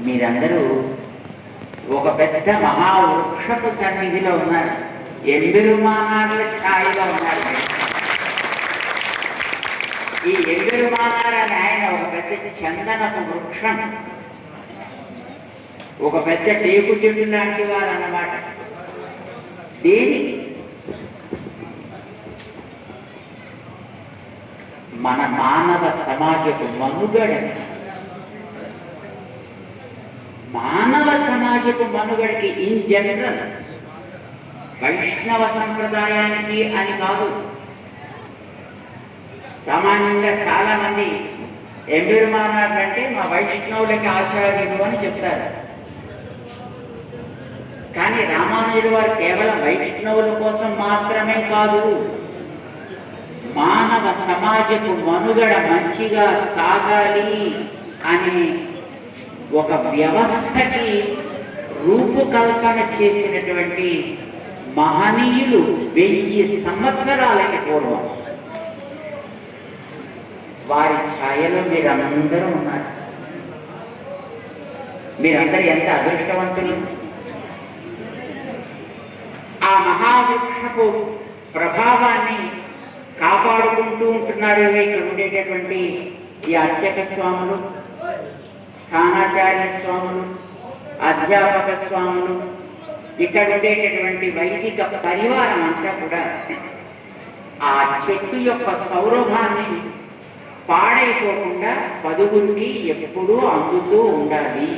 మీరందరూ ఒక పెద్ద మహావృక్షపు సన్నిధిలో ఉన్నారు. ఎంబెరుమానార్ల ఛాయలో ఉన్నారు. ఈ ఎంబెరుమానార్ అని ఆయన ఒక పెద్ద చందనపు వృక్షం, ఒక పెద్ద టేకు చెట్టు లాంటి వారు అన్నమాట. దేనికి? మన మానవ సమాజపు మనుగడ, మానవ సమాజపు మనుగడకి ఇన్ జనరల్, వైష్ణవ సంప్రదాయానికి అని కాదు. సామాన్యంగా చాలా మంది ఎంబెరుమానార్ అంటే మా వైష్ణవులకి ఆచార్యులు అని చెప్తారు. కానీ రామానుజుల వారు కేవలం వైష్ణవుల కోసం మాత్రమే కాదు, మానవ సమాజపు మనుగడ మంచిగా సాగాలి అనే ఒక వ్యవస్థకి రూపకల్పన చేసినటువంటి మహనీయులు 1000 సంవత్సరాలకి పూర్వం. వారి ఛాయలో మీరందరూ ఉన్నారు. మీరందరూ ఎంత అదృష్టవంతులు! ఆ మహావృక్షపు ప్రభావాన్ని కాపాడుకుంటూ ఉంటున్నారు. ఇక్కడ ఉండేటటువంటి ఈ అర్చక స్వాములు, స్థానాచార్య స్వాములు, అధ్యాపక స్వాములు, ఇక్కడ ఉండేటటువంటి వైదిక పరివారం అంతా కూడా ఆ చెట్టు యొక్క సౌరభాన్ని పాడైపోకుండా పదుగురికి ఎప్పుడూ అందుతూ ఉండాలి.